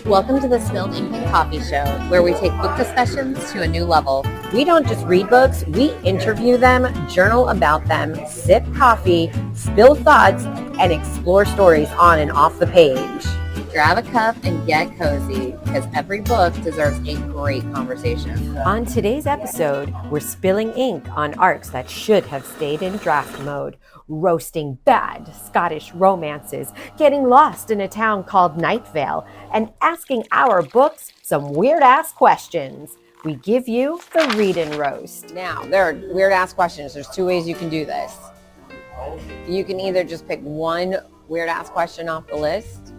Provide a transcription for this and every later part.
Welcome to the Spilled Ink and Coffee Show, where we take book discussions to a new level. We don't just read books, we interview them, journal about them, sip coffee, spill thoughts, and explore stories on and off the page. Grab a cup and get cozy, because every book deserves a great conversation. On today's episode, we're spilling ink on arcs that should have stayed in draft mode, roasting bad Scottish romances, getting lost in a town called Night Vale, and asking our books some weird-ass questions. We give you the read and roast. Now, there are weird-ass questions. There's two ways you can do this. You can either just pick one weird-ass question off the list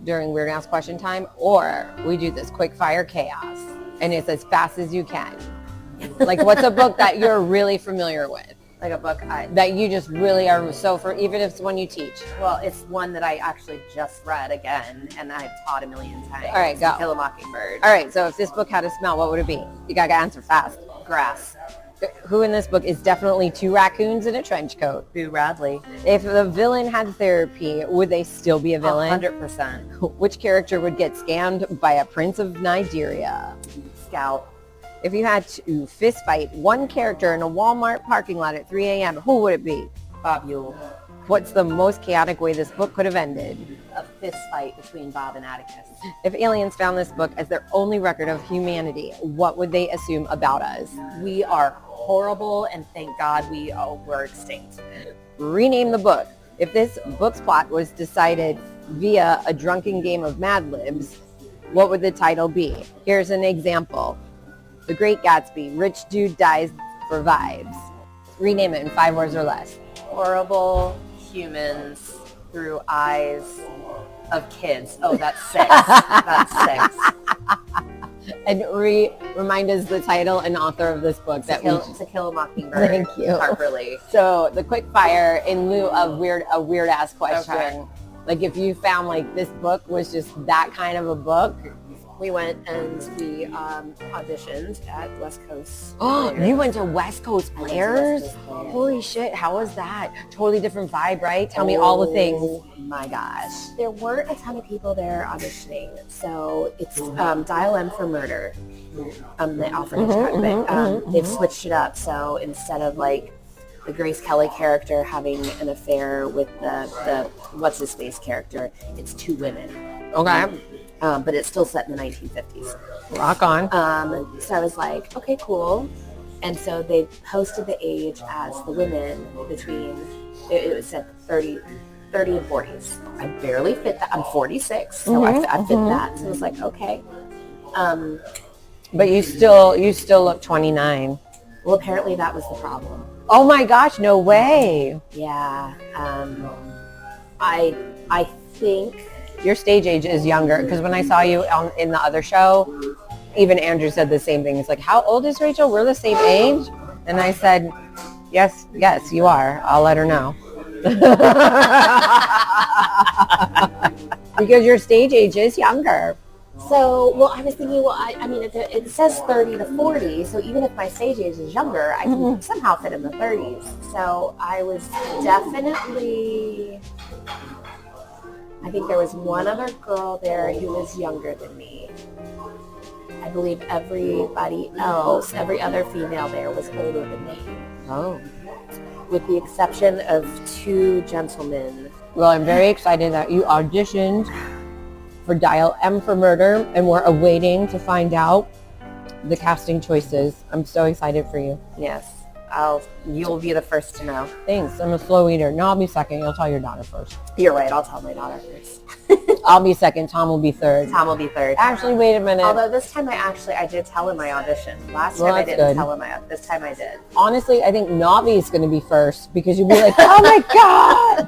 during Weird Ass Question Time, or we do this quick fire chaos, and it's as fast as you can. Like, what's a book that you're really familiar with? Like a book that you just really are, so for, even if it's one you teach. Well, it's one that I actually just read again, and I've taught a million times. All right, go. To Kill a Mockingbird. All right, so if this book had a smell, what would it be? You gotta answer fast. Grass. Who in this book is definitely two raccoons in a trench coat? Boo Radley. If the villain had therapy, would they still be a villain? 100%. Which character would get scammed by a prince of Nigeria? Scout. If you had to fist fight one character in a Walmart parking lot at 3 a.m., who would it be? Bob Yule. What's the most chaotic way this book could have ended? A fist fight between Bob and Atticus. If aliens found this book as their only record of humanity, what would they assume about us? We are horrible, and thank God we're extinct. Rename the book. If this book's plot was decided via a drunken game of Mad Libs, what would the title be? Here's an example. The Great Gatsby, rich dude dies for vibes. Rename it in 5 words or less. Horrible humans through eyes of kids. Oh, that's 6. That's 6. And remind us the title and author of this book. To Kill a Mockingbird. Thank you. Harper Lee. So the quick fire in lieu of a weird ass question. Okay. Like if you found like this book was just that kind of a book. We went and we auditioned at West Coast. Oh, you went to West Coast I went to Players? West Coast Players. Holy shit, how was that? Totally different vibe, right? Tell me all the things. Oh my gosh. There weren't a ton of people there auditioning. So it's Dial M for Murder, the Alfred Hitchcock, but they've switched it up. So instead of like the Grace Kelly character having an affair with the what's-his-face character, it's 2 women. Okay. But it's still set in the 1950s. Rock on. So I was like, okay, cool. And so they posted the age as the women between, it was said 30 and 40s. I barely fit that. I'm 46, so I fit that. So I was like, okay. But you still look 29. Well, apparently that was the problem. Oh my gosh, no way. Yeah. I think... Your stage age is younger, because when I saw you in the other show, even Andrew said the same thing. He's like, how old is Rachel? We're the same age? And I said, yes, you are. I'll let her know. Because your stage age is younger. So, well, I was thinking, well, I mean, it says 30 to 40, so even if my stage age is younger, I can somehow fit in the 30s. So I was definitely... I think there was one other girl there who was younger than me. I believe everybody else, every other female there was older than me. Oh. With the exception of 2 gentlemen. Well, I'm very excited that you auditioned for Dial M for Murder, and we're awaiting to find out the casting choices. I'm so excited for you. Yes. You'll be the first to know. Thanks. I'm a slow eater. No, I'll be second. You'll tell your daughter first. You're right. I'll tell my daughter first. I'll be second. Tom will be third. Tom will be third. Actually, wait a minute. Although this time I did tell him I auditioned. Last time I didn't tell him this time I did. Honestly, I think Navi is going to be first, because you'll be like, oh my God.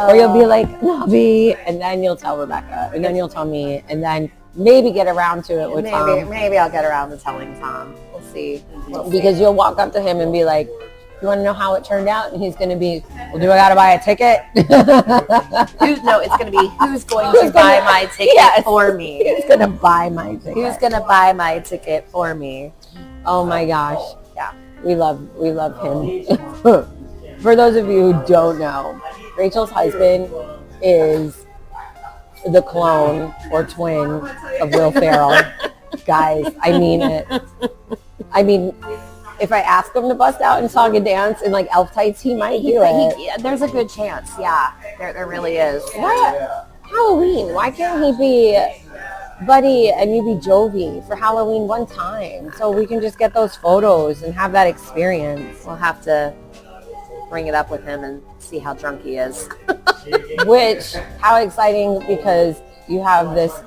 Or you'll be like, Navi, and then you'll tell Rebecca, and then you'll tell me, and then maybe get around to it with Tom. Maybe I'll get around to telling Tom. We'll see. Because you'll walk up to him and be like, you want to know how it turned out? And he's going to be, well, do I got to buy a ticket? It's going to be, who's going to buy my ticket for me? Who's going to buy my ticket? Who's going to buy my ticket for me? Oh my gosh. Yeah. We love him. For those of you who don't know, Rachel's husband is the clone or twin of Will Ferrell. Guys, I mean it. I mean, if I ask him to bust out and song and dance in like elf tights, he might do it. Yeah, there's a good chance. Yeah, there really is. What? Halloween. Why can't he be Buddy and you be Jovi for Halloween one time so we can just get those photos and have that experience? We'll have to bring it up with him and see how drunk he is. Which, how exciting, because you have this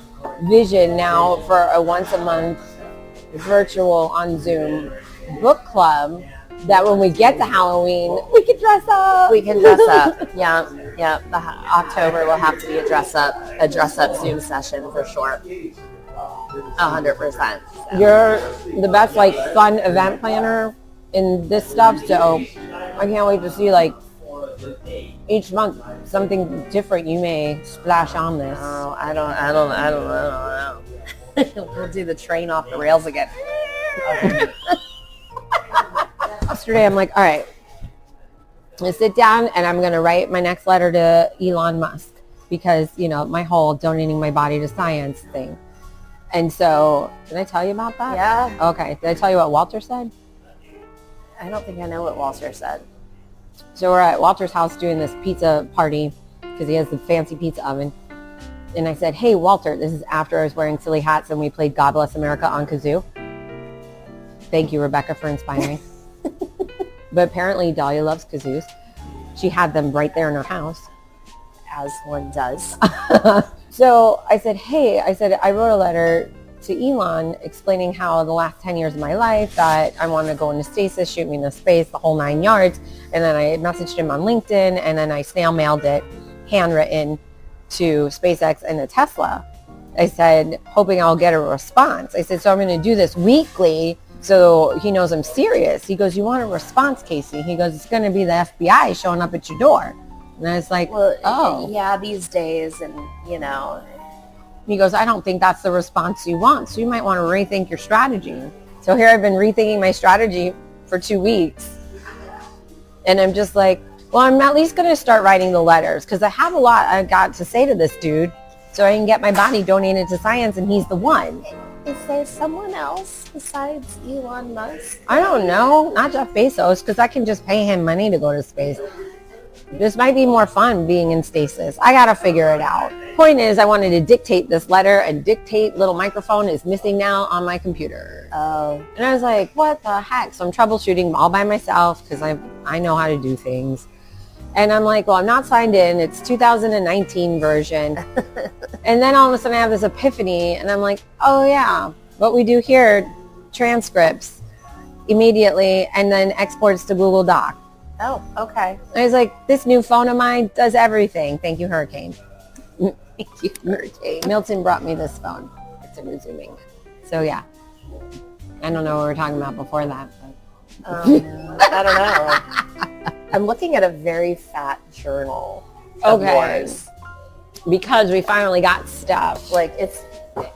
vision now for a once a month virtual on Zoom book club that when we get to Halloween, we can dress up. We can dress up. Yeah. October will have to be a dress up Zoom session for sure. 100%. So. You're the best like fun event planner in this stuff, so I can't wait to see like each month something different you may splash on this. Oh, I don't know. We'll do the train off the rails again. Yesterday I'm like, all right, I'm going to sit down and I'm going to write my next letter to Elon Musk because, you know, my whole donating my body to science thing. And so, did I tell you about that? Yeah. Okay. Did I tell you what Walter said? I don't think I know what Walter said. So we're at Walter's house doing this pizza party because he has the fancy pizza oven. And I said, hey, Walter, this is after I was wearing silly hats and we played God Bless America on kazoo. Thank you, Rebecca, for inspiring. But apparently Dahlia loves kazoos. She had them right there in her house. As one does. So I said, hey, I wrote a letter to Elon explaining how the last 10 years of my life that I wanted to go into stasis, shoot me into space, the whole 9 yards. And then I messaged him on LinkedIn and then I snail mailed it, handwritten, to SpaceX and to Tesla. I said, hoping I'll get a response. I said, so I'm going to do this weekly so he knows I'm serious. He goes, you want a response, Casey? He goes, it's going to be the FBI showing up at your door. And I was like, well, oh. Yeah, these days, and, you know. He goes, I don't think that's the response you want, so you might want to rethink your strategy. So here I've been rethinking my strategy for 2 weeks. And I'm just like, well, I'm at least going to start writing the letters because I have a lot I got to say to this dude so I can get my body donated to science, and he's the one. Is there someone else besides Elon Musk? I don't know. Not Jeff Bezos, because I can just pay him money to go to space. This might be more fun being in stasis. I got to figure it out. Point is, I wanted to dictate this letter, and dictate little microphone is missing now on my computer. Oh. And I was like, what the heck? So I'm troubleshooting all by myself because I know how to do things. And I'm like, well, I'm not signed in. It's 2019 version. And then all of a sudden I have this epiphany and I'm like, oh yeah, what we do here, transcripts immediately and then exports to Google Doc. Oh, okay. And I was like, this new phone of mine does everything. Thank you, Hurricane. Thank you, Hurricane. Milton brought me this phone. It's resuming. So yeah, I don't know what we were talking about before that. But. I don't know. I'm looking at a very fat journal of yours. Because we finally got stuff. Like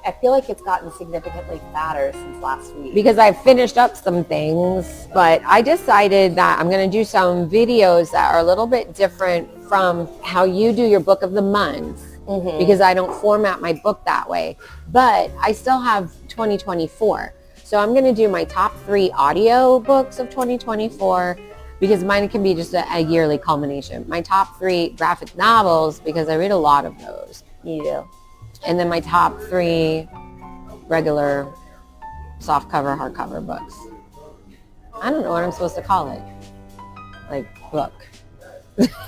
I feel like it's gotten significantly fatter since last week. Because I finished up some things, but I decided that I'm going to do some videos that are a little bit different from how you do your book of the month. Mm-hmm. Because I don't format my book that way. But I still have 2024. So I'm going to do my top 3 audio books of 2024 because mine can be just a yearly culmination. My top 3 graphic novels, because I read a lot of those. You do. And then my top 3 regular softcover, hardcover books. I don't know what I'm supposed to call it. Like book.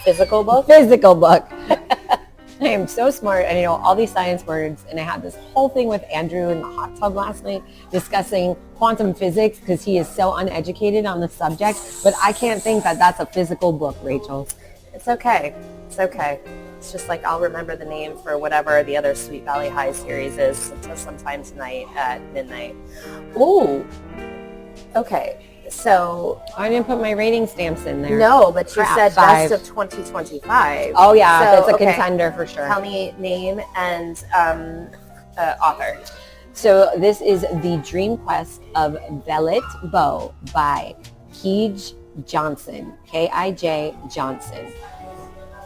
Physical book? Physical book. I am so smart, and I know all these science words, and I had this whole thing with Andrew in the hot tub last night discussing quantum physics because he is so uneducated on the subject, but I can't think that that's a physical book, Rachel. It's okay. It's okay. It's just like I'll remember the name for whatever the other Sweet Valley High series is until sometime tonight at midnight. Ooh. Okay. So I didn't put my rating stamps in there. No, but you said 5. best of 2025. Oh yeah, so, that's a okay. contender for sure. Tell me name and author. So this is The Dream Quest of Velvet Bow by Kij Johnson. K-I-J Johnson.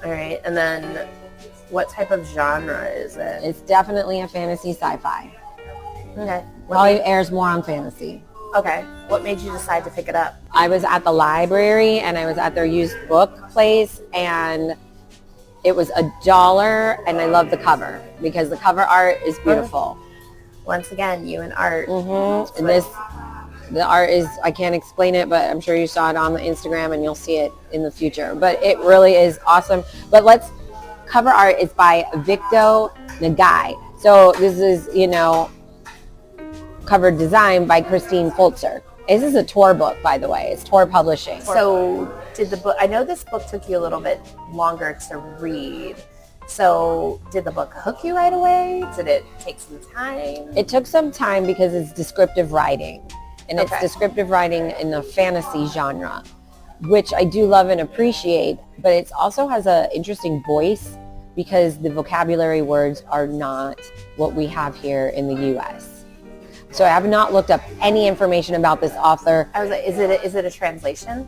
All right, and then What type of genre is it? It's definitely a fantasy sci-fi. Okay. Probably airs more on fantasy. Okay. What made you decide to pick it up? I was at the library and I was at their used book place and it was $1 and I love the cover because the cover art is beautiful. Once again, you and art. Mm-hmm. And the art is, I can't explain it, but I'm sure you saw it on the Instagram and you'll see it in the future. But it really is awesome. But cover art is by Victo Nagai. So this is, cover design by Christine Fultzer. This is a Tor book, by the way. It's Tor Publishing. So did the book, I know this book took you a little bit longer to read. So did the book hook you right away? Did it take some time? It took some time because it's descriptive writing. And it's descriptive writing in the fantasy genre, which I do love and appreciate. But it also has an interesting voice because the vocabulary words are not what we have here in the U.S. So I have not looked up any information about this author. I was like, is it a translation?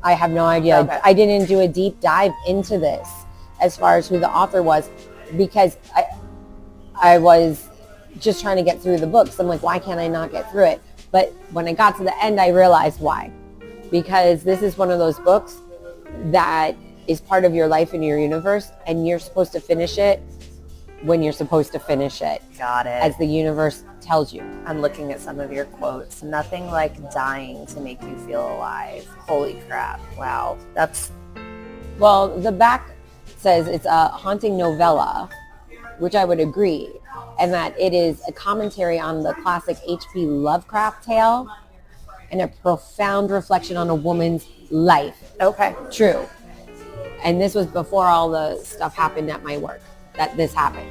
I have no idea. Okay. I didn't do a deep dive into this as far as who the author was because I was just trying to get through the books. I'm like, why can't I not get through it? But when I got to the end, I realized why. Because this is one of those books that is part of your life and your universe, and you're supposed to finish it when you're supposed to finish it. Got it. As the universe tells you. I'm looking at some of your quotes. Nothing like dying to make you feel alive. Holy crap. Wow. Well, the back says it's a haunting novella, which I would agree, and that it is a commentary on the classic H.P. Lovecraft tale and a profound reflection on a woman's life. Okay. True. And this was before all the stuff happened at my work, that this happened.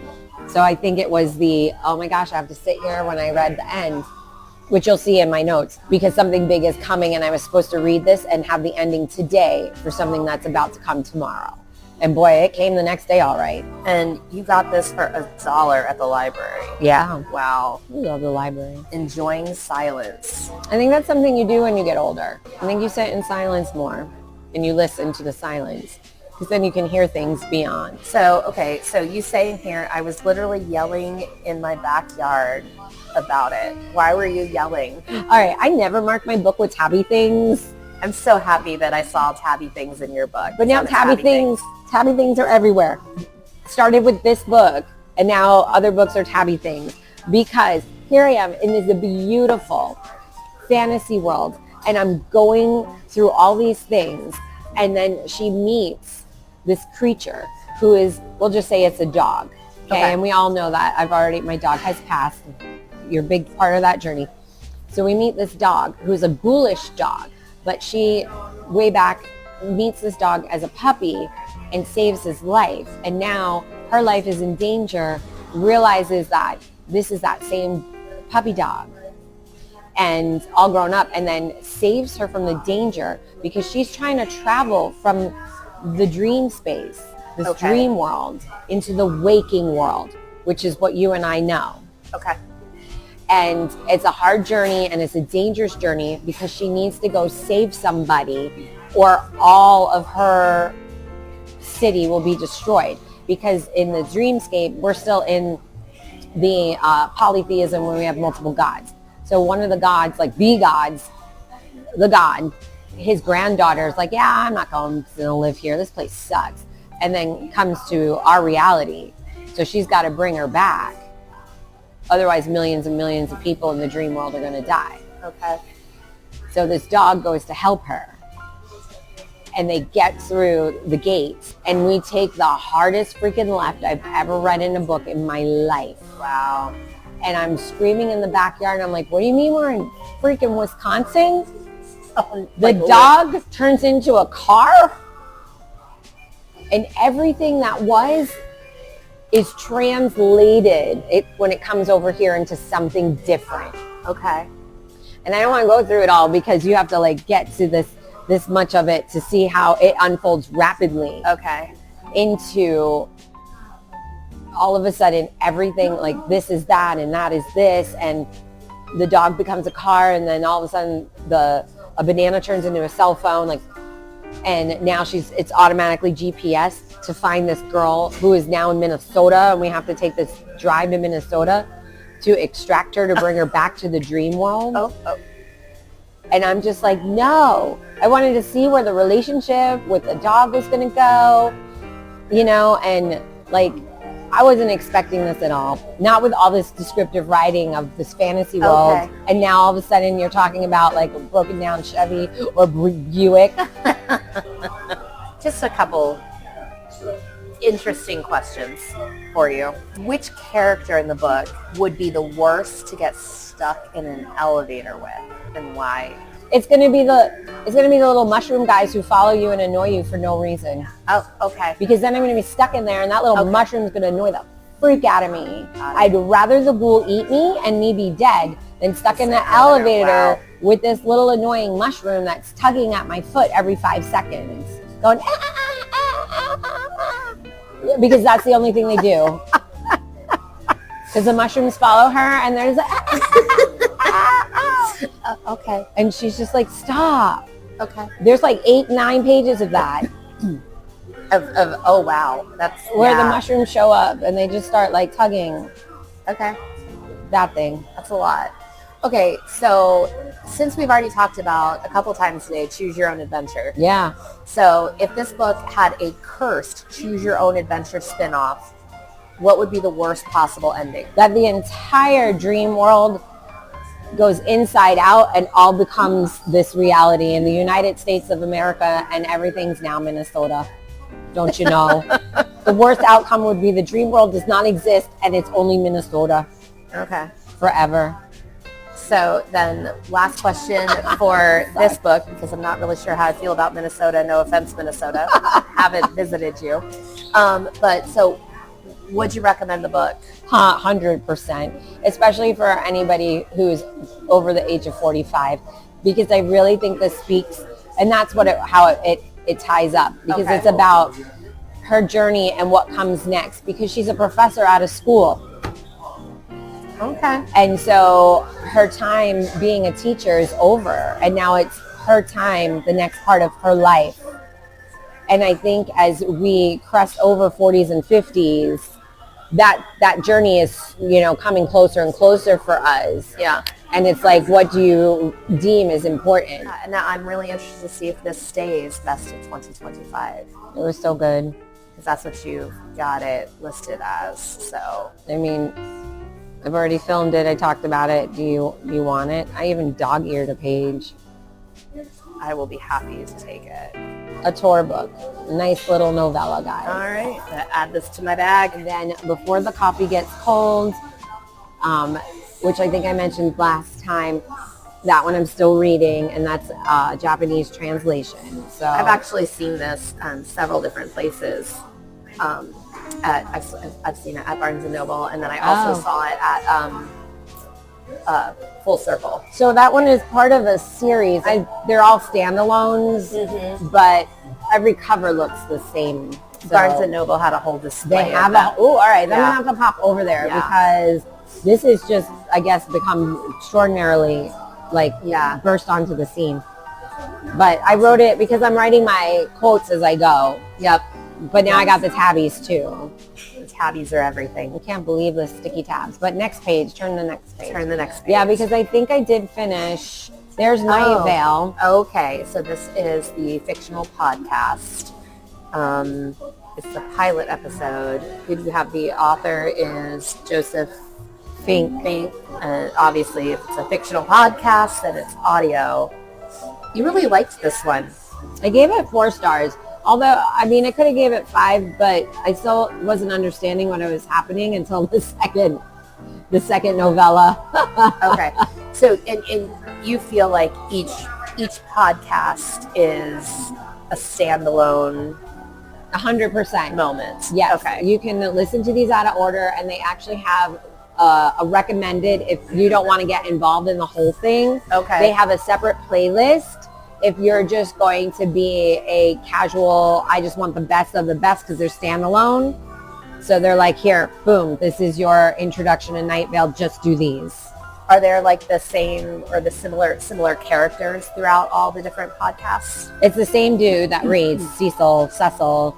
So I think it was oh my gosh, I have to sit here when I read the end, which you'll see in my notes, because something big is coming and I was supposed to read this and have the ending today for something that's about to come tomorrow. And boy, it came the next day all right. And you got this for $1 at the library. Yeah. Wow. I love the library. Enjoying silence. I think that's something you do when you get older. I think you sit in silence more and you listen to the silence because then you can hear things beyond. So you say in here, I was literally yelling in my backyard about it. Why were you yelling? All right. I never mark my book with tabby things. I'm so happy that I saw tabby things in your book. But now tabby things are everywhere. Started with this book, and now other books are tabby things. Because here I am in this beautiful fantasy world, and I'm going through all these things, and then she meets this creature who is, we'll just say it's a dog. Okay. And we all know that. My dog has passed. You're a big part of that journey. So we meet this dog who's a ghoulish dog. But she, way back, meets this dog as a puppy and saves his life. And now her life is in danger, realizes that this is that same puppy dog and all grown up, and then saves her from the danger because she's trying to travel from the dream space, this dream world, into the waking world, which is what you and I know. Okay. And it's a hard journey and it's a dangerous journey because she needs to go save somebody or all of her city will be destroyed. Because in the dreamscape, we're still in the polytheism when we have multiple gods. So one of the gods, the god, his granddaughter is like, yeah, I'm not going to live here. This place sucks. And then comes to our reality. So she's got to bring her back. Otherwise, millions and millions of people in the dream world are going to die. Okay. So this dog goes to help her. And they get through the gates. And we take the hardest freaking left I've ever read in a book in my life. Wow. And I'm screaming in the backyard. And I'm like, what do you mean we're in freaking Wisconsin? The dog turns into a car. And everything that was is translated when it comes over here into something different. Okay. And I don't want to go through it all because you have to get to this much of it to see how it unfolds rapidly. Okay. Into all of a sudden everything this is that and that is this, and the dog becomes a car, and then all of a sudden a banana turns into a cell phone. And now it's automatically GPS to find this girl who is now in Minnesota, and we have to take this drive to Minnesota to extract her to bring her back to the dream world. Oh. And I'm just like, no. I wanted to see where the relationship with the dog was going to go, you know, and like, I wasn't expecting this at all. Not with all this descriptive writing of this fantasy world. Okay. And now all of a sudden you're talking about like a broken down Chevy or Buick. Just a couple interesting questions for you. Which character in the book would be the worst to get stuck in an elevator with, and why? It's gonna be the little mushroom guys who follow you and annoy you for no reason. Oh, okay. Because then I'm gonna be stuck in there, and that little mushroom is gonna annoy the freak out of me. I'd rather the ghoul eat me and me be dead than stuck in the elevator with this little annoying mushroom that's tugging at my foot every 5 seconds, going because that's the only thing they do. Because the mushrooms follow her, and there's okay. And she's just like, stop. Okay. There's like 8-9 pages of that. Oh wow, that's where the mushrooms show up and they just start like tugging. Okay. That thing. That's a lot. Okay, so since we've already talked about a couple times today, choose your own adventure. Yeah. So if this book had a cursed choose your own adventure spinoff, what would be the worst possible ending? That the entire dream world goes inside out and all becomes this reality in the United States of America, and everything's now Minnesota. Don't you know? The worst outcome would be the dream world does not exist and it's only Minnesota. Okay. Forever. So then last question for this book, because I'm not really sure how I feel about Minnesota. No offense, Minnesota. Haven't visited you. But so would you recommend the book? 100%, especially for anybody who's over the age of 45, because I really think this speaks, and that's what how it ties up, because it's about her journey and what comes next, because she's a professor out of school. Okay. And so her time being a teacher is over, and now it's her time, the next part of her life. And I think as we crest over 40s and 50s, that journey is, coming closer and closer for us. Yeah. And it's like, what do you deem is important? And I'm really interested to see if this stays best of 2025. It was so good. Because that's what you got it listed as. So, I mean, I've already filmed it. I talked about it. Do you want it? I even dog-eared a page. I will be happy to take it. A tour book. Nice little novella, guys. All right. Add this to my bag. And then Before the Coffee Gets Cold, which I think I mentioned last time, that one I'm still reading, and that's Japanese translation. So I've actually seen this several different places. I've seen it at Barnes & Noble, and then I also saw it at Full Circle. So that one is part of a series. They're all standalones, but every cover looks the same. So Barnes & Noble had a whole display. They have all right. Then I have to pop over there because this is just, I guess, become extraordinarily burst onto the scene. But I wrote it because I'm writing my quotes as I go. Yep. But now I got the tabbies too. The tabbies are everything. I can't believe the sticky tabs. But next page, turn the next page. Turn the next page. Yeah, because I think I did finish. There's Night Vale. Okay, so this is the fictional podcast. It's the pilot episode. Who do you have? The author is Joseph Fink. Obviously, if it's a fictional podcast, then it's audio. You really liked this one. I gave it 4 stars. Although, I mean, I could have gave it 5, but I still wasn't understanding what was happening until the second novella. Okay. So, and you feel like each podcast is a standalone 100% moment. Yes. Okay. You can listen to these out of order, and they actually have a recommended if you don't want to get involved in the whole thing. Okay. They have a separate playlist. If you're just going to be a casual, I just want the best of the best because they're standalone. So they're like, here, boom, this is your introduction to Night Vale. Just do these. Are there like the same or the similar characters throughout all the different podcasts? It's the same dude that reads, Cecil,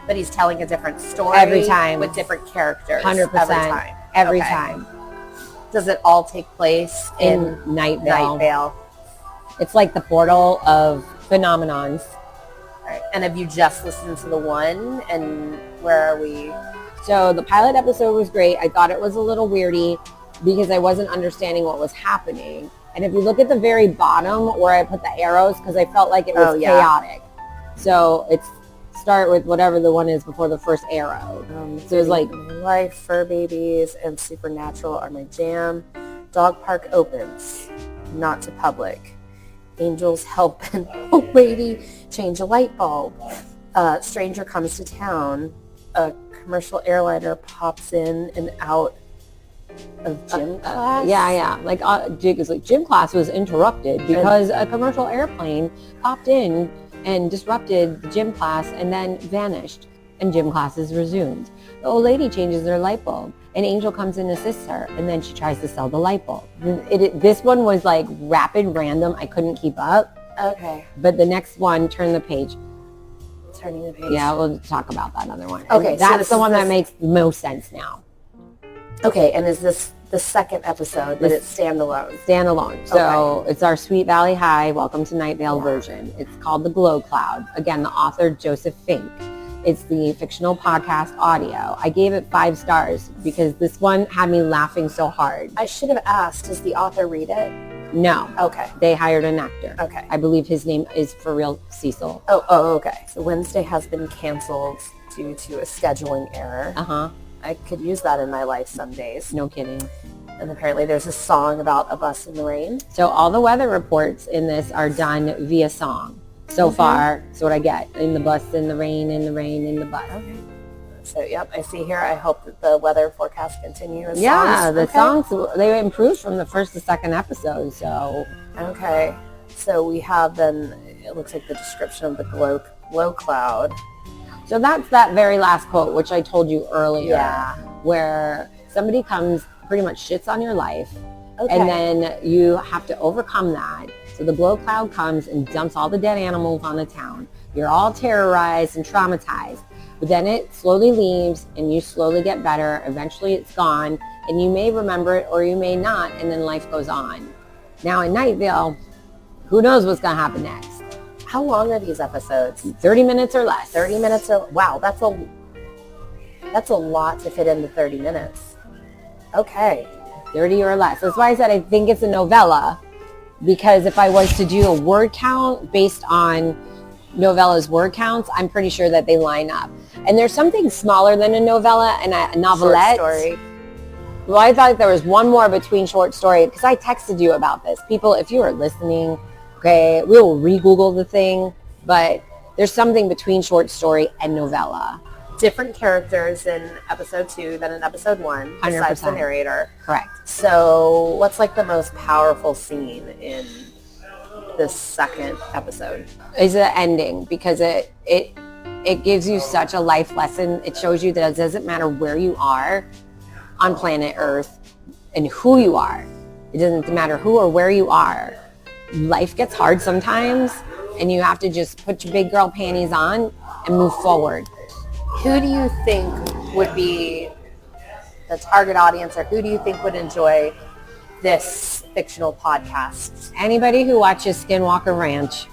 But he's telling a different story every time with different characters. 100%. Every time. Does it all take place in Night Vale? Night Vale. It's like the portal of phenomenons. All right. And have you just listened to the one? And where are we? So the pilot episode was great. I thought it was a little weirdy because I wasn't understanding what was happening. And if you look at the very bottom where I put the arrows, because I felt like it was chaotic. So it's start with whatever the one is before the first arrow. So it's like life, fur babies, and supernatural are my jam. Dog park opens, not to public. Angels help an old lady change a light bulb. Stranger comes to town. A commercial airliner pops in and out of gym class. Like Jig is like, gym class was interrupted because a commercial airplane popped in and disrupted the gym class and then vanished, and gym class is resumed. The old lady changes her light bulb. An angel comes and assists her, and then she tries to sell the light bulb. This one was like rapid random. I couldn't keep up. Okay. But the next one, turn the page. Turning the page. Yeah, we'll talk about that other one. Okay, and that's the one that makes the most sense now. Okay, and is this the second episode that it's standalone? Standalone. So It's our Sweet Valley High, Welcome to Night Vale version. It's called The Glow Cloud. Again, the author, Joseph Fink. It's the fictional podcast audio. I gave it 5 stars because this one had me laughing so hard. I should have asked, does the author read it? No. Okay. They hired an actor. Okay. I believe his name is for real Cecil. Oh, okay. So Wednesday has been canceled due to a scheduling error. Uh-huh. I could use that in my life some days. No kidding. And apparently there's a song about a bus in the rain. So all the weather reports in this are done via song. So far, that's what I get. In the bus, in the rain, in the rain, in the bus. Okay. So, yep, I see here. I hope that the weather forecast continues. Yeah, the songs, they improved from the first to second episode, so. Okay. So we have then, it looks like the description of the glow cloud. So that's that very last quote, which I told you earlier. Yeah. Where somebody comes, pretty much shits on your life, and then you have to overcome that. So the glow cloud comes and dumps all the dead animals on the town. You're all terrorized and traumatized. But then it slowly leaves and you slowly get better. Eventually it's gone and you may remember it or you may not, and then life goes on. Now in Night Vale, who knows what's going to happen next? How long are these episodes? 30 minutes or less. 30 minutes or, wow, that's a lot to fit into 30 minutes. Okay. 30 or less. That's why I said I think it's a novella, because if I was to do a word count based on novella's word counts, I'm pretty sure that they line up. And there's something smaller than a novella and a novelette. Short story. Well, I thought there was one more between short story, because I texted you about this. People, if you are listening, okay, we will re-Google the thing, but there's something between short story and novella. Different characters in episode 2 than in episode 1, besides 100%. the narrator. Correct. So what's like the most powerful scene in this second episode? Is the ending, because it gives you such a life lesson. It shows you that it doesn't matter where you are on planet Earth and who you are. It doesn't matter who or where you are. Life gets hard sometimes, and you have to just put your big girl panties on and move forward. Who do you think would be the target audience, or who do you think would enjoy this fictional podcast? Anybody who watches Skinwalker Ranch.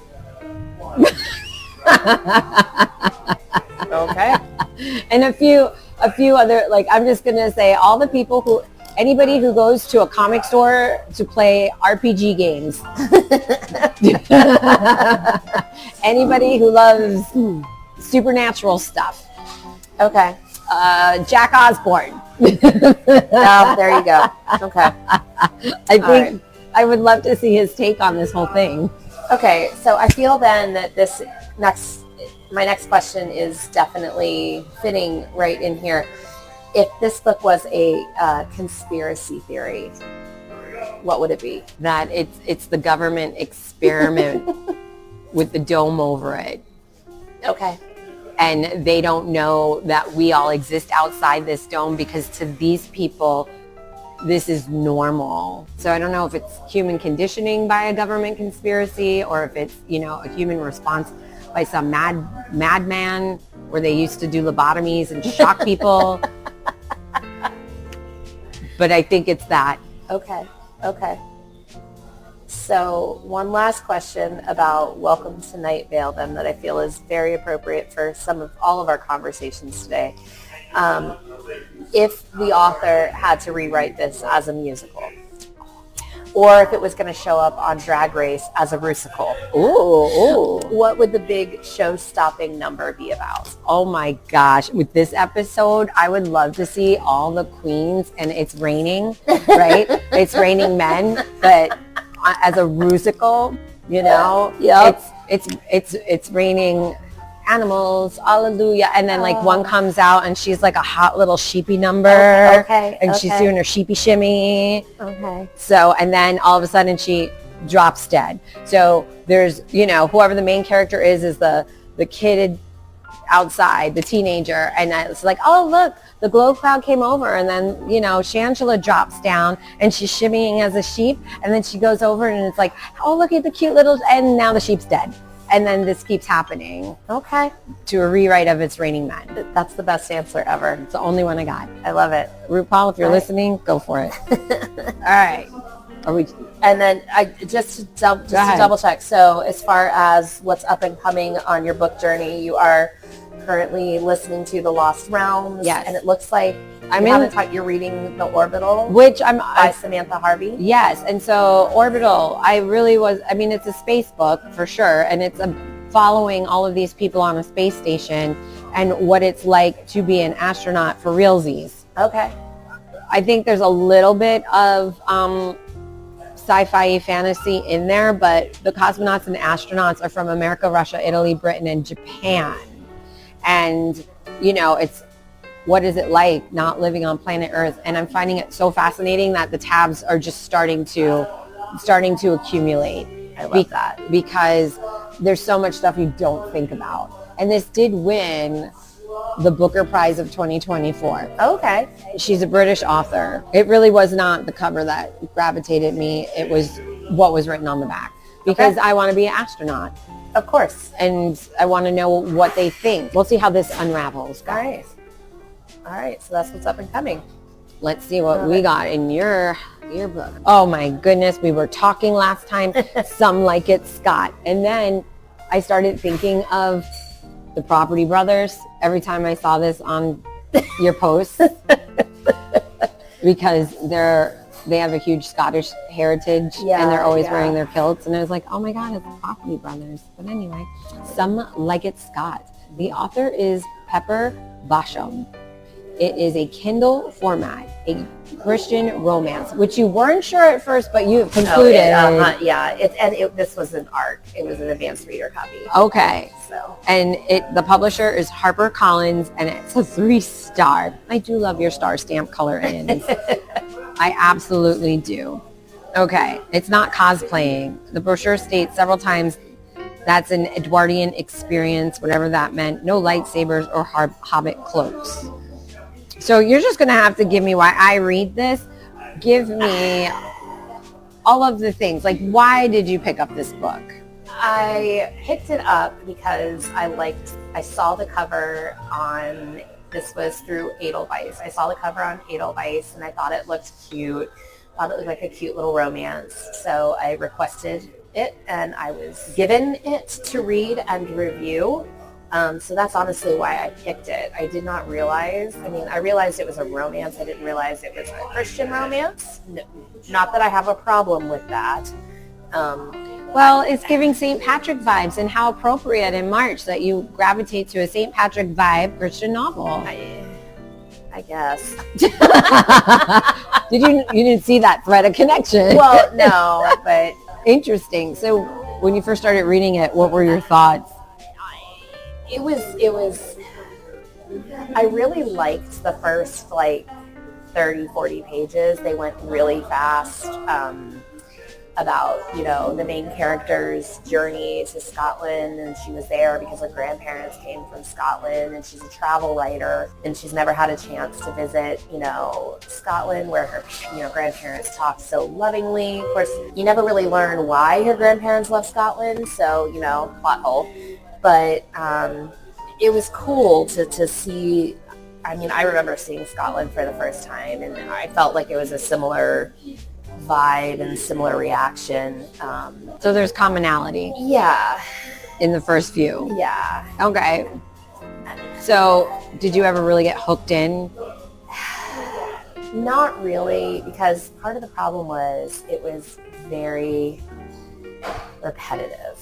Okay. And a few other, like, I'm just going to say all the people who, anybody who goes to a comic store to play RPG games. Anybody who loves supernatural stuff. Okay. Jack Osborne. Oh, there you go. Okay. I think I would love to see his take on this whole thing. Okay, so I feel then that my next question is definitely fitting right in here. If this book was a conspiracy theory, what would it be? That it's the government experiment with the dome over it. Okay. And they don't know that we all exist outside this dome, because to these people, this is normal. So I don't know if it's human conditioning by a government conspiracy or if it's, a human response by some madman where they used to do lobotomies and shock people. But I think it's that. Okay. So one last question about Welcome to Night Vale then that I feel is very appropriate for all of our conversations today. If the author had to rewrite this as a musical, or if it was going to show up on Drag Race as a rusical, what would the big show-stopping number be about? Oh my gosh. With this episode, I would love to see all the queens and it's raining, right? It's raining men, but as a rusical, Yep. it's raining animals, hallelujah. And then one comes out and she's like a hot little sheepy number. Okay. And she's doing her sheepy shimmy. Okay. So, and then all of a sudden she drops dead. So there's, whoever the main character is the kid outside, the teenager. And it's like, oh, look, the glow cloud came over. And then, Shangela drops down and she's shimmying as a sheep. And then she goes over and it's like, oh, look at the cute little, and now the sheep's dead. And then this keeps happening. Okay. To a rewrite of It's Raining Men. That's the best answer ever. It's the only one I got. I love it. RuPaul, if you're listening, go for it. All right. Are we? And then just to double check. So as far as what's up and coming on your book journey, you are currently listening to The Lost Realms. Yes. And it looks like you're reading The Orbital, which by Samantha Harvey. Yes. And so Orbital, it's a space book for sure. And it's following all of these people on a space station and what it's like to be an astronaut for realsies. Okay. I think there's a little bit of sci-fi fantasy in there, but the cosmonauts and astronauts are from America, Russia, Italy, Britain, and Japan. And, it's what is it like not living on planet Earth? And I'm finding it so fascinating that the tabs are just starting to accumulate. I love that. Because there's so much stuff you don't think about. And this did win the Booker Prize of 2024. Okay. She's a British author. It really was not the cover that gravitated me. It was what was written on the back. Because I want to be an astronaut. Of course. And I want to know what they think. We'll see how this unravels, guys. All right. So that's what's up and coming. Let's see what we got in your book. Oh my goodness. We were talking last time. Some Like It, Scott. And then I started thinking of the Property Brothers every time I saw this on your posts. Because they have a huge Scottish heritage and they're always wearing their kilts. And I was like, oh my God, it's the Property Brothers. But anyway, Some Like It, Scott. The author is Pepper Basham. It is a Kindle format, a Christian romance, which you weren't sure at first, but you concluded. This was an ARC. It was an advanced reader copy. Okay. So. And the publisher is HarperCollins, and it's a 3-star. I do love your star stamp color ins. I absolutely do. Okay. It's not cosplaying. The brochure states several times that's an Edwardian experience, whatever that meant. No lightsabers or hobbit cloaks. So you're just going to have to give me why I read this. Give me all of the things. Like, why did you pick up this book? I picked it up because I saw the cover on, this was through Edelweiss. I saw the cover on Edelweiss and I thought it looked cute. Thought it looked like a cute little romance. So I requested it and I was given it to read and review. So that's honestly why I picked it. I did not realize, I realized it was a romance. I didn't realize it was a Christian romance. No, not that I have a problem with that. Well, it's giving St. Patrick vibes, and how appropriate in March that you gravitate to a St. Patrick vibe Christian novel. I guess. You didn't see that thread of connection? Well, no, but interesting. So when you first started reading it, what were your thoughts? It was, I really liked the first 30, 40 pages. They went really fast. about, the main character's journey to Scotland, and she was there because her grandparents came from Scotland, and she's a travel writer, and she's never had a chance to visit, Scotland, where her, grandparents talked so lovingly. Of course, you never really learn why her grandparents love Scotland, so, plot hole. But it was cool to see. I mean, I remember seeing Scotland for the first time, and I felt like it was a similar vibe and similar reaction. So there's commonality. Yeah. In the first few. Yeah. Okay. So did you ever really get hooked in? Not really, because part of the problem was it was very repetitive.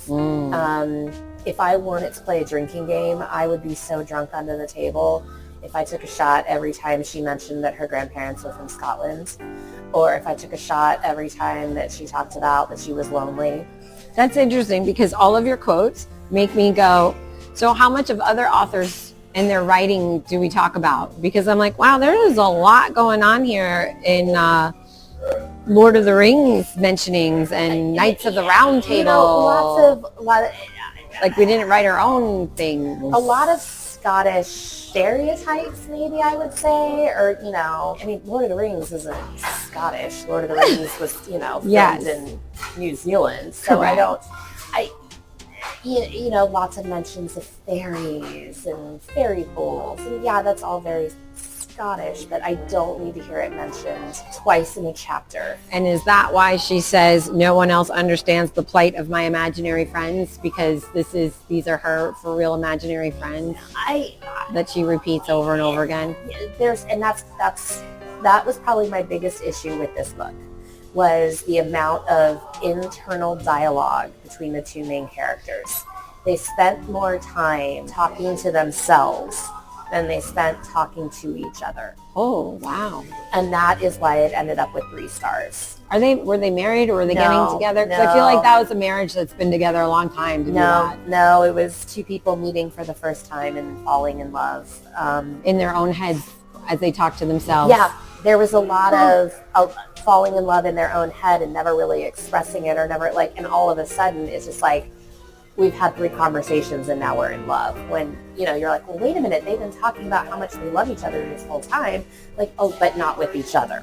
If I wanted to play a drinking game, I would be so drunk under the table if I took a shot every time she mentioned that her grandparents were from Scotland, or if I took a shot every time that she talked about that she was lonely. That's interesting, because all of your quotes make me go, so how much of other authors and their writing do we talk about? Because I'm like, wow, there is a lot going on here in Lord of the Rings mentionings and Knights of the Round Table. Like, we didn't write our own things. A lot of Scottish stereotypes, maybe I would say, or, I mean, Lord of the Rings isn't Scottish. Lord of the Rings was, filmed in New Zealand. So Correct. Lots of mentions of fairies and fairy pools. And yeah, that's all very Scottish, but I don't need to hear it mentioned twice in a chapter. And is that why she says no one else understands the plight of my imaginary friends? Because these are her for real imaginary friends that she repeats over and over again. That was probably my biggest issue with this book, was the amount of internal dialogue between the two main characters. They spent more time talking to themselves than they spent talking to each other. Oh, wow. And that is why it ended up with 3 stars. Were they married, or were they getting together? Because I feel like that was a marriage that's been together a long time to do that. No, it was 2 people meeting for the first time and falling in love. In their own heads as they talk to themselves. Yeah, there was a lot of falling in love in their own head and never really expressing it, or never and all of a sudden it's just like, we've had 3 conversations and now we're in love. When, you're like, well, wait a minute, they've been talking about how much they love each other this whole time. Like, oh, but not with each other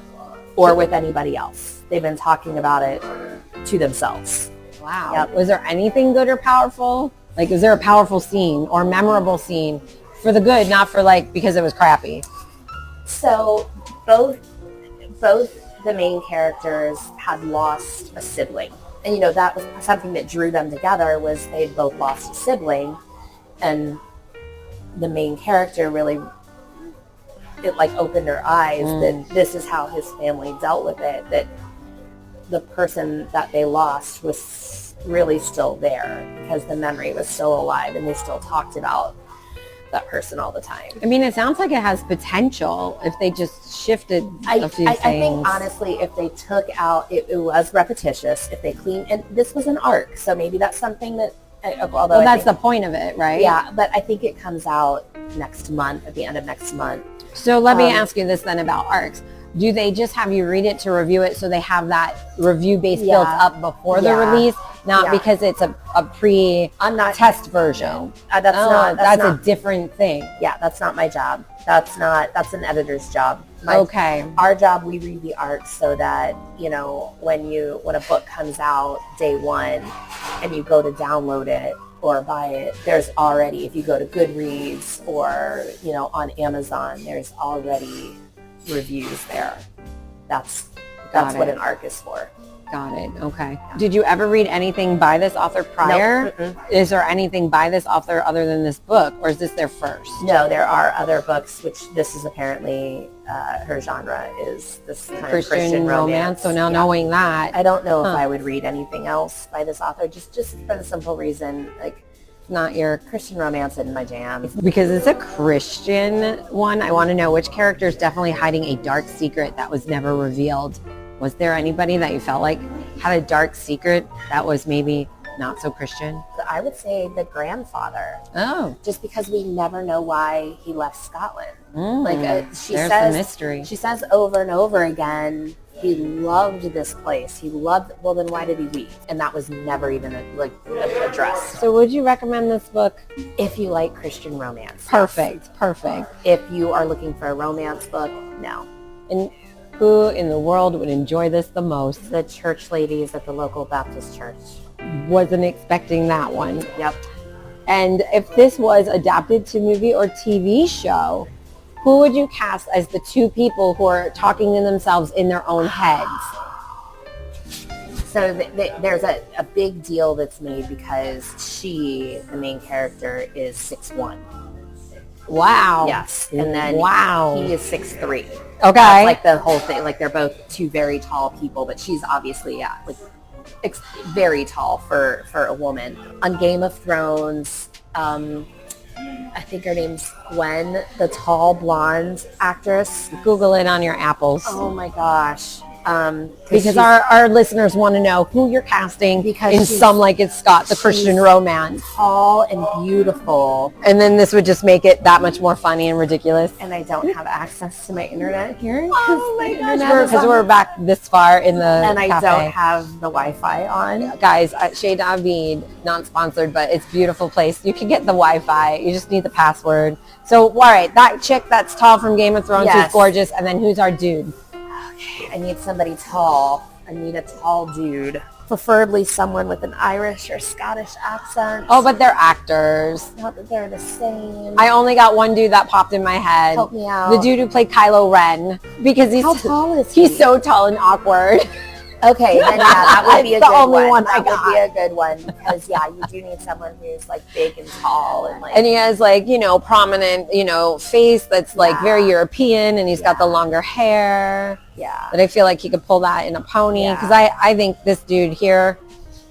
or with anybody else. They've been talking about it to themselves. Wow. Yep. Was there anything good or powerful? Like, was there a powerful scene or memorable scene for the good, not for because it was crappy? So both the main characters had lost a sibling. And, that was something that drew them together, was they'd both lost a sibling. And the main character really, opened her eyes that this is how his family dealt with it, that the person that they lost was really still there because the memory was still alive and they still talked about that person all the time. I mean, it sounds like it has potential if they just shifted a few things. I think, honestly, if they took out, it was repetitious, if they cleaned, and this was an arc, so maybe that's something that, although that's the point of it, right? Yeah, but I think it comes out next month, at the end of next month. So let me ask you this then about arcs. Do they just have you read it to review it, so they have that review base built up before the release? Not because it's a pre-test version. That's a different thing. Yeah, that's not my job. That's an editor's job. Our job, we read the arcs so that, when a book comes out day 1 and you go to download it or buy it, there's already, if you go to Goodreads or, on Amazon, there's already reviews there. That's what an arc is for. Got it. Okay. Did you ever read anything by this author prior? No. Is there anything by this author other than this book, or is this their first? No, there are other books, which this is apparently her genre is this kind of Christian romance. So now knowing that, I don't know if I would read anything else by this author, just for the simple reason, not your Christian romance isn't my jam. Because it's a Christian one, I want to know which character is definitely hiding a dark secret that was never revealed. Was there anybody that you felt like had a dark secret that was maybe not so Christian? I would say the grandfather. Oh. Just because we never know why he left Scotland. There's the mystery. She says over and over again, He loved this place. Well, then why did he leave? And that was never even addressed. So would you recommend this book? If you like Christian romance. Perfect. If you are looking for a romance book, no. And who in the world would enjoy this the most? The church ladies at the local Baptist church. Wasn't expecting that one. Yep. And if this was adapted to movie or TV show, who would you cast as the two people who are talking to themselves in their own heads? So there's a big deal that's made because she, the main character, is 6'1". Wow. Yes. And then he is 6'3". Okay. That's like the whole thing. Like they're both two very tall people, but she's obviously, very tall for a woman. On Game of Thrones, I think her name's Gwen, the tall blonde actress. Google it on your apples. Oh my gosh. Because our listeners want to know who you're casting in Some Like It Scott, the Christian romance. Tall and beautiful. And then this would just make it that much more funny and ridiculous. And I don't have access to my internet here. Oh my gosh. Because we're back this far in the And I cafe. don't have the Wi-Fi on. Guys, Chez David, not sponsored, but it's a beautiful place. You can get the Wi-Fi. You just need the password. So, all right, that chick that's tall from Game of Thrones who's gorgeous. And then who's our dude? I need somebody tall. I need a tall dude. Preferably someone with an Irish or Scottish accent. Oh, but they're actors. Not that they're the same. I only got one dude that popped in my head. Help me out. The dude who played Kylo Ren. Because How tall is he? He's so tall and awkward. Okay, then that would be a the good only one That I got. would be a good one because you do need someone who's like big and tall and like. And he has prominent, face that's very European, and he's got the longer hair. Yeah. But I feel like he could pull that in a pony because I think this dude here,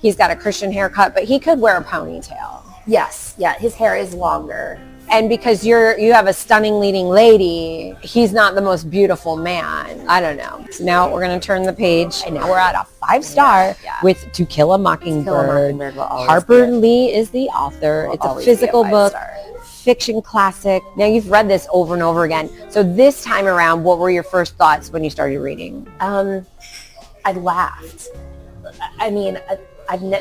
he's got a Christian haircut, but he could wear a ponytail. Yes. Yeah. His hair is longer. And because you have a stunning leading lady, he's not the most beautiful man. I don't know. So now we're going to turn the page. And now we're at a 5-star with To Kill a Mockingbird. Harper Lee is the author. It's a physical book, fiction classic. Now you've read this over and over again. So this time around, what were your first thoughts when you started reading? I laughed. I mean,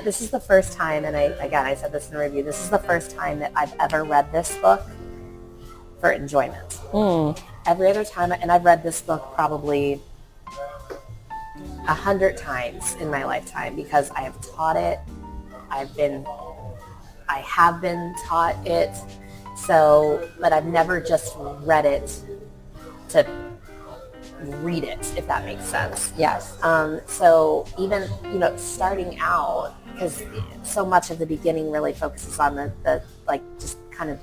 this is the first time, and I said this in a review, this is the first time that I've ever read this book for enjoyment. Every other time, and I've read this book probably 100 times in my lifetime because I have taught it. I have been taught it. So, but I've never just read it to read it, if that makes sense. Yes. So even, starting out, because so much of the beginning really focuses on the just kind of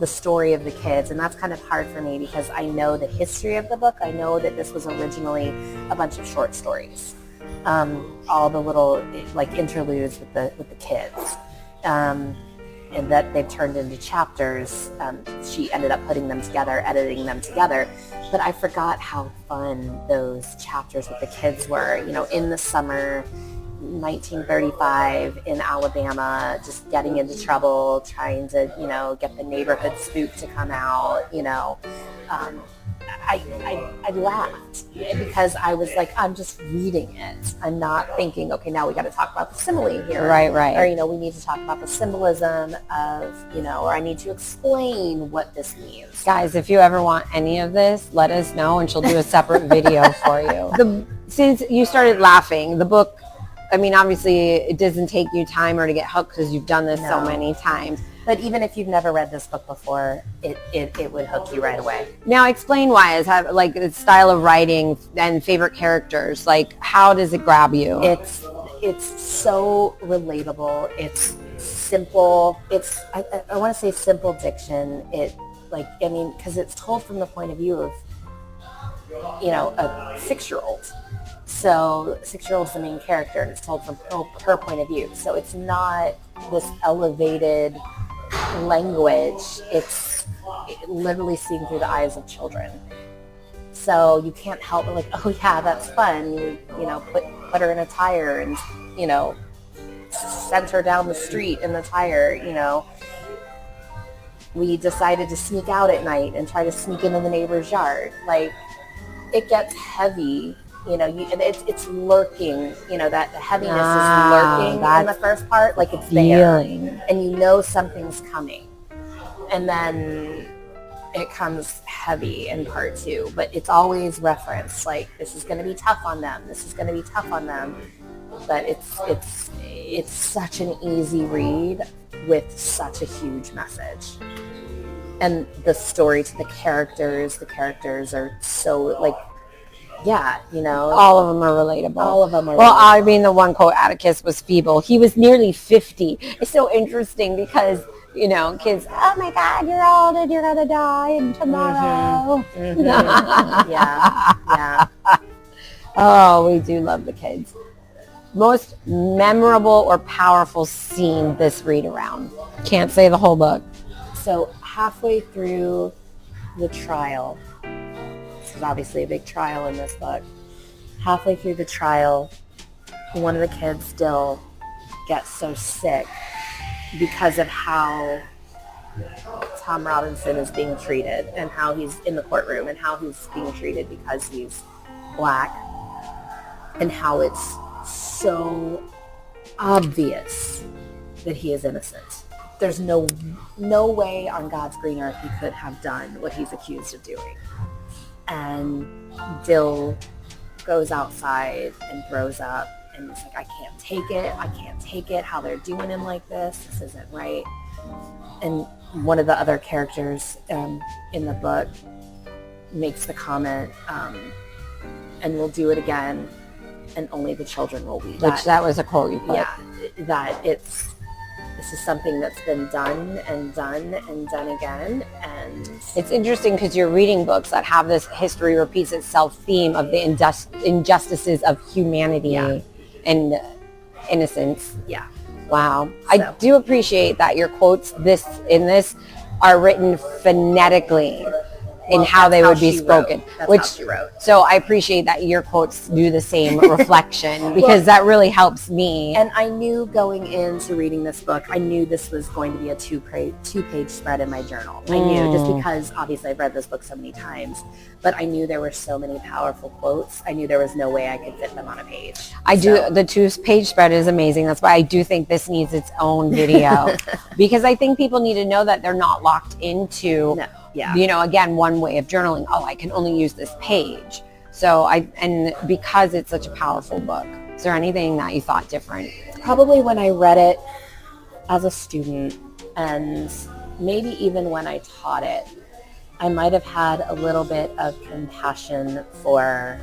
the story of the kids. And that's kind of hard for me because I know the history of the book. I know that this was originally a bunch of short stories. All the little interludes with the kids. And that they've turned into chapters. She ended up putting them together, editing them together. But I forgot how fun those chapters with the kids were. In the summer, 1935 in Alabama, just getting into trouble, trying to, get the neighborhood spook to come out, I laughed because I was like, I'm just reading it. I'm not thinking, okay, now we got to talk about the simile here. Right. Or, we need to talk about the symbolism of, or I need to explain what this means. Guys, if you ever want any of this, let us know and she'll do a separate video for you. Since you started laughing, the book, obviously it doesn't take you time or to get hooked because you've done this so many times. But even if you've never read this book before, it would hook you right away. Now explain why. Is have the style of writing and favorite characters. How does it grab you? It's so relatable. It's simple. I want to say simple diction. Because it's told from the point of view of, a 6-year-old. So 6-year-old's the main character, and it's told from her point of view. So it's not this elevated language. It's literally seen through the eyes of children. So you can't help but oh yeah, that's fun. You put her in a tire and sent her down the street in the tire. We decided to sneak out at night and try to sneak into the neighbor's yard. it gets heavy. It's lurking. That the heaviness is lurking in the first part, like it's there, and something's coming, and then it comes heavy in part 2. But it's always referenced, like this is going to be tough on them. This is going to be tough on them. But it's such an easy read with such a huge message. And the story to the characters are so all of them are relatable. Well, I mean, the one quote, Atticus was feeble. He was nearly 50. It's so interesting because, kids, oh my God, you're old and you're going to die tomorrow. Yeah. Oh, we do love the kids. Most memorable or powerful scene this read around? Can't say the whole book. So halfway through the trial, this is obviously a big trial in this book. Halfway through the trial, one of the kids still gets so sick because of how Tom Robinson is being treated and how he's in the courtroom and how he's being treated because he's black and how it's so obvious that he is innocent. There's no way on God's green earth he could have done what he's accused of doing. And Dill goes outside and throws up and it's like, I can't take it, how they're doing him like this isn't right. And one of the other characters in the book makes the comment, and we'll do it again, and only the children will weep. That was a quote you put. Yeah, that this is something that's been done and done and done again. And it's interesting because you're reading books that have this history repeats itself theme of the injustices of humanity and innocence. Yeah. Wow. So. I do appreciate that your quotes in this are written phonetically in how they would be spoken. That's how she wrote. So I appreciate that your quotes do the same reflection because that really helps me. And I knew going into reading this book, I knew this was going to be a two-page spread in my journal. I knew, just because obviously I've read this book so many times, but I knew there were so many powerful quotes. I knew there was no way I could fit them on a page. The 2-page spread is amazing. That's why I do think this needs its own video because I think people need to know that they're not locked into again, one way of journaling. Oh, I can only use this page. And because it's such a powerful book, is there anything that you thought different? Probably when I read it as a student and maybe even when I taught it, I might have had a little bit of compassion for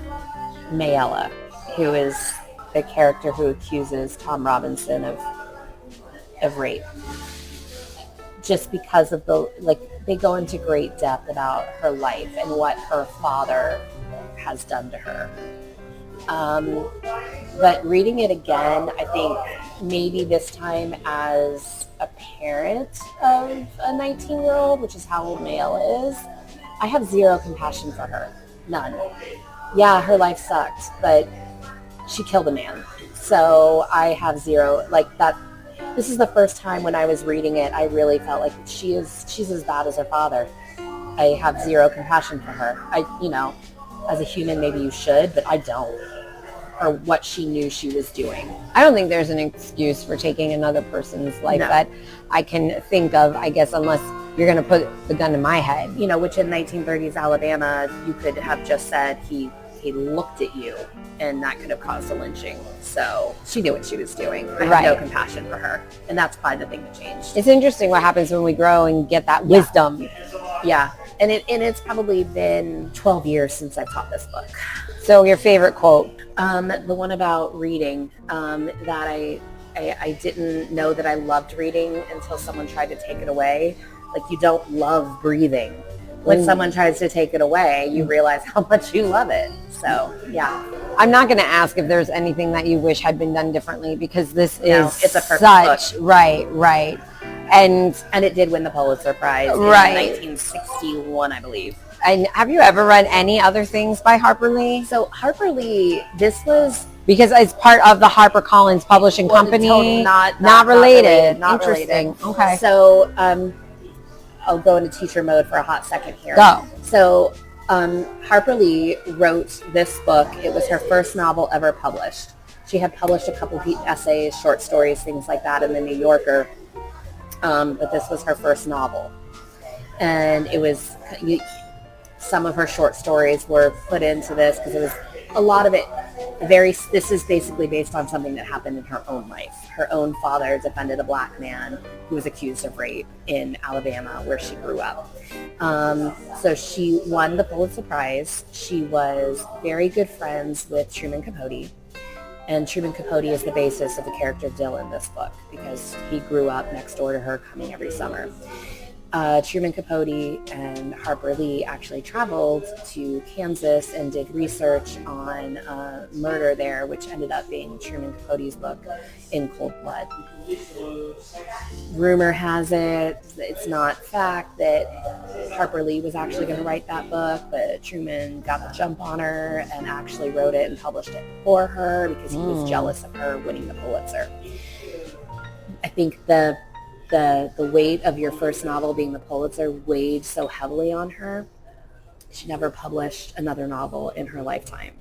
Mayella, who is the character who accuses Tom Robinson of rape. Just because of they go into great depth about her life and what her father has done to her. But reading it again, I think maybe this time as a parent of a 19-year-old, which is how old Mayella is, I have zero compassion for her. None. Yeah, her life sucked, but she killed a man. So I have zero, that. This is the first time when I was reading it, I really felt like she's as bad as her father. I have zero compassion for her. As a human, maybe you should, but I don't. Or what she knew she was doing. I don't think there's an excuse for taking another person's life that I can think of, I guess, unless you're going to put the gun to my head. Which in 1930s Alabama, you could have just said he looked at you, and that could have caused a lynching. So she knew what she was doing. I have no compassion for her, and that's probably the thing that changed. It's interesting what happens when we grow and get that wisdom. Yeah, and it's probably been 12 years since I taught this book. So your favorite quote? The one about reading, that I didn't know that I loved reading until someone tried to take it away. Like, you don't love breathing. When someone tries to take it away, you realize how much you love it. So, yeah. I'm not going to ask if there's anything that you wish had been done differently because this is it's a perfect book. Right. And it did win the Pulitzer Prize in 1961, I believe. And have you ever read any other things by Harper Lee? So Harper Lee, this was... Because it's part of the HarperCollins publishing company. Totally not related. Not Interesting. Related. Okay. So, I'll go into teacher mode for a hot second here. Go. So Harper Lee wrote this book. It was her first novel ever published. She had published a couple of essays, short stories, things like that in the New Yorker, but this was her first novel. And it was, some of her short stories were put into this because it was a lot of it this is basically based on something that happened in her own life. Her own father defended a black man who was accused of rape in Alabama, where she grew up. So she won the Pulitzer Prize. She was very good friends with Truman Capote. And Truman Capote is the basis of the character Dill in this book because he grew up next door to her, coming every summer. Truman Capote and Harper Lee actually traveled to Kansas and did research on murder there, which ended up being Truman Capote's book, In Cold Blood. Rumor has it, it's not fact, that Harper Lee was actually going to write that book, but Truman got the jump on her and actually wrote it and published it for her because he was jealous of her winning the Pulitzer. I think the weight of your first novel being the Pulitzer weighed so heavily on her. She never published another novel in her lifetime.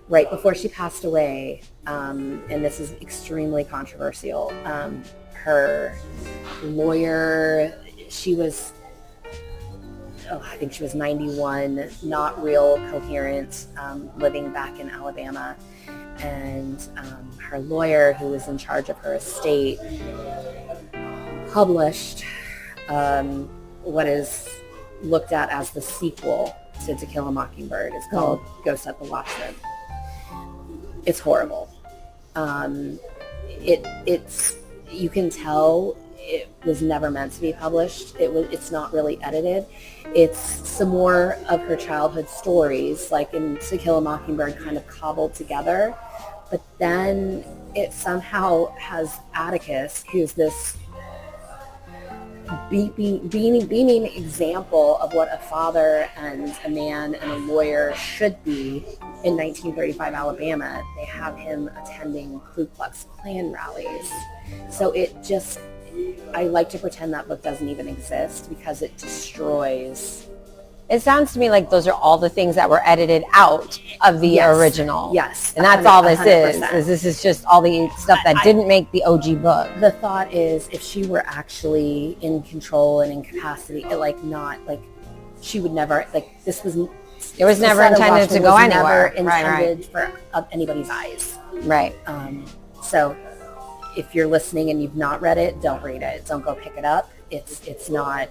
Right before she passed away, and this is extremely controversial, her lawyer, she was, I think she was 91, not real coherent, living back in Alabama. And her lawyer, who was in charge of her estate, published what is looked at as the sequel to Kill a Mockingbird. It's called Ghost at the Watchman. It's horrible. It's you can tell it was never meant to be published. It's not really edited. It's some more of her childhood stories, like in To Kill a Mockingbird, kind of cobbled together. But then it somehow has Atticus, who's this beaming example of what a father and a man and a lawyer should be in 1935 Alabama. They have him attending Ku Klux Klan rallies. So I like to pretend that book doesn't even exist because it destroys. It sounds to me like those are all the things that were edited out of the original. Yes. And that's all this 100%. is. This is just all the stuff that didn't make the OG book. The thought is, if she were actually in control and in capacity, she would never, this was... It was never intended to go anywhere. Never intended for anybody's eyes. Right. So if you're listening and you've not read it, don't read it. Don't go pick it up. It's not...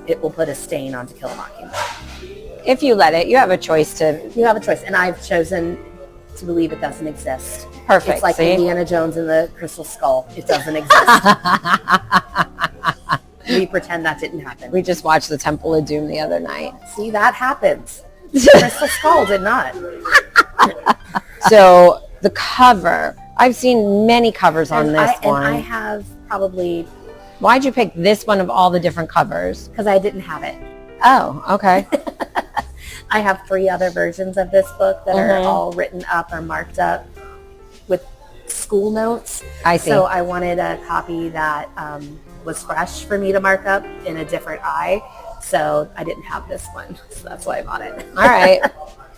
It will put a stain on To Kill a Mockingbird. If you let it, you have a choice to... You have a choice, and I've chosen to believe it doesn't exist. Perfect. It's like See? Indiana Jones and the Crystal Skull. It doesn't exist. We pretend that didn't happen. We just watched the Temple of Doom the other night. See, that happens. Crystal Skull did not. So the cover, I've seen many covers on this one. And I have probably... Why'd you pick this one of all the different covers? Because I didn't have it. Oh, okay. I have 3 other versions of this book that are all written up or marked up with school notes. I see. So I wanted a copy that was fresh for me to mark up in a different eye. So I didn't have this one. So that's why I bought it. All right.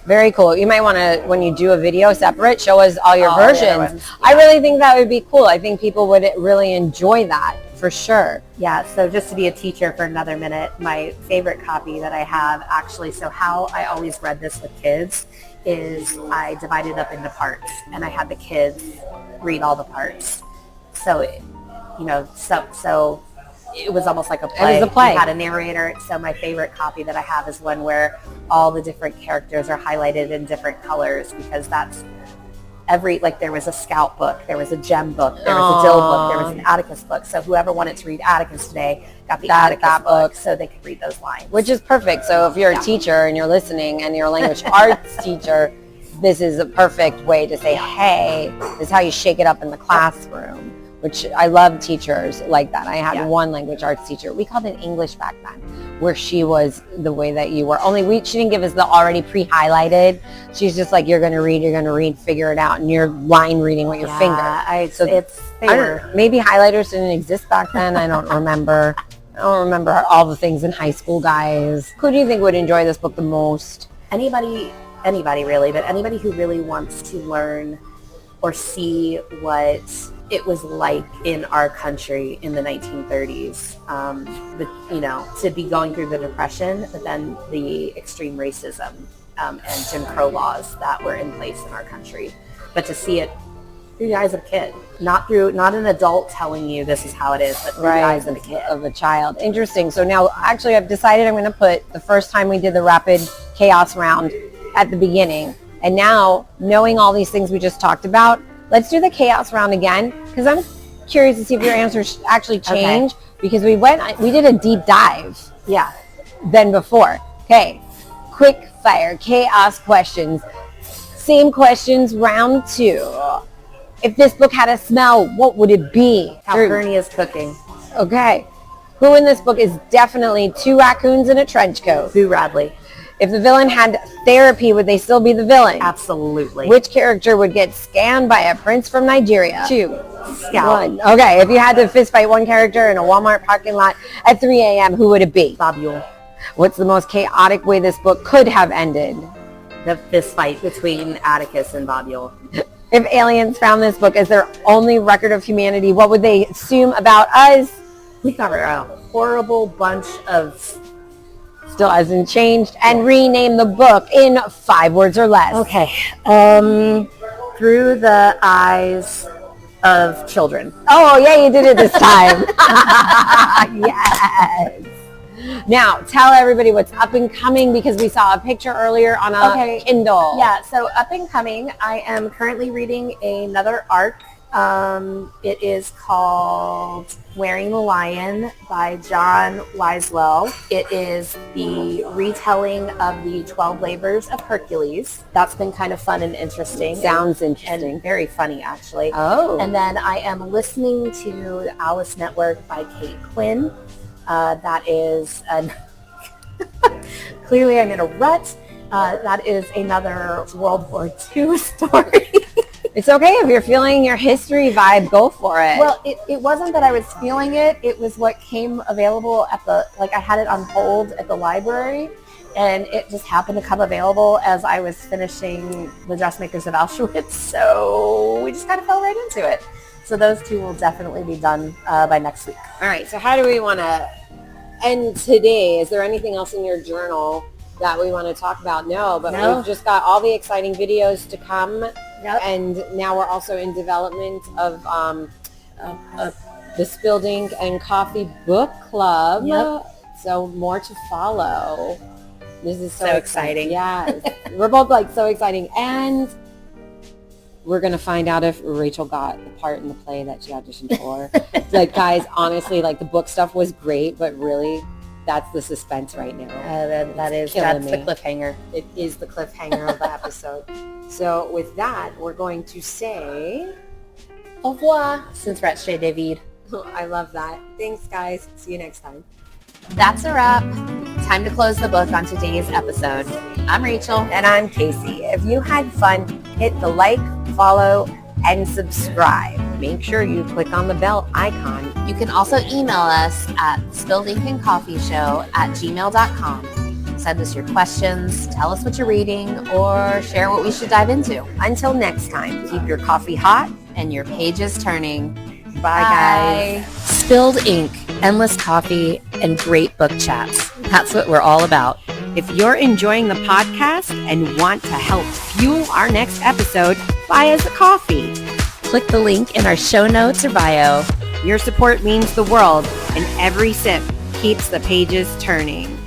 Very cool. You might want to, when you do a video separate, show us all your versions. I really think that would be cool. I think people would really enjoy that, for sure. Yeah, so just to be a teacher for another minute, my favorite copy that I have actually, so how I always read this with kids is I divided up into parts, and I had the kids read all the parts. So, so it was almost like a play. It was a play. You had a narrator. So my favorite copy that I have is one where all the different characters are highlighted in different colors, because that's there was a Scout book, there was a Gem book, there was a Dill book, there was an Atticus book. So whoever wanted to read Atticus today got the Atticus book so they could read those lines. Which is perfect. So if you're a teacher and you're listening and you're a language arts teacher, this is a perfect way to say, hey, this is how you shake it up in the classroom. Which I love teachers like that. I had one language arts teacher. We called it English back then, where she was the way that you were. She didn't give us the already pre-highlighted. She's just like, you're going to read, figure it out, and you're line reading with your finger. Maybe highlighters didn't exist back then. I don't remember. I don't remember all the things in high school, guys. Who do you think would enjoy this book the most? Anybody really, but anybody who really wants to learn or see what it was like in our country in the 1930s, to be going through the Depression, but then the extreme racism and Jim Crow laws that were in place in our country. But to see it through the eyes of a kid, not an adult telling you this is how it is, but through the eyes of a kid. Of a child. Interesting. So now actually I've decided I'm going to put the first time we did the rapid chaos round at the beginning. And now, knowing all these things we just talked about, let's do the chaos round again, because I'm curious to see if your answers actually change, because we did a deep dive than before. Okay, quick fire chaos questions. Same questions, round 2. If this book had a smell, what would it be? Calpurnia's cooking. Okay. Who in this book is definitely 2 raccoons in a trench coat? Boo Radley. If the villain had therapy, would they still be the villain? Absolutely. Which character would get scammed by a prince from Nigeria? 2. Scout. 1. Okay, if you had to fist fight one character in a Walmart parking lot at 3 a.m., who would it be? Fabule. What's the most chaotic way this book could have ended? The fist fight between Atticus and Fabule. If aliens found this book as their only record of humanity, what would they assume about us? We got a horrible bunch of... Still hasn't changed. And rename the book in 5 words or less. Okay. Through the eyes of children. Oh, yeah, you did it this time. Yes. Now, tell everybody what's up and coming, because we saw a picture earlier on a Kindle. Yeah, so up and coming, I am currently reading another arc. It is called Wearing the Lion by John Weiswell. It is the retelling of the 12 Labors of Hercules. That's been kind of fun and interesting. Sounds interesting. And very funny, actually. Oh. And then I am listening to The Alice Network by Kate Quinn. That is, clearly I'm in a rut. That is another World War II story. It's okay if you're feeling your history vibe, go for it. Well, it wasn't that I was feeling it. It was what came available at I had it on hold at the library, and it just happened to come available as I was finishing The Dressmakers of Auschwitz. So we just kind of fell right into it. So those 2 will definitely be done by next week. All right, so how do we want to end today? Is there anything else in your journal that we want to talk about? No, but we've just got all the exciting videos to come. Yep. And now we're also in development of the Spilled Ink and Coffee Book Club. Yep. So more to follow. This is so exciting. Yeah, we're both so exciting. And we're going to find out if Rachel got the part in the play that she auditioned for. Guys, honestly, the book stuff was great, but really, that's the suspense right now. That's the cliffhanger. It is the cliffhanger of the episode. So with that, we're going to say au revoir, since we're at Chez David. I love that. Thanks, guys. See you next time. That's a wrap. Time to close the book on today's episode. I'm Rachel. And I'm Casey. If you had fun, hit the like, follow, and subscribe. Make sure you click on the bell icon. You can also email us at spilledinkaandcoffeeshow@gmail.com. Send us your questions, tell us what you're reading, or share what we should dive into. Until next time, keep your coffee hot and your pages turning. Bye, guys. Spilled ink, endless coffee, and great book chats. That's what we're all about. If you're enjoying the podcast and want to help fuel our next episode, buy us a coffee. Click the link in our show notes or bio. Your support means the world, and every sip keeps the pages turning.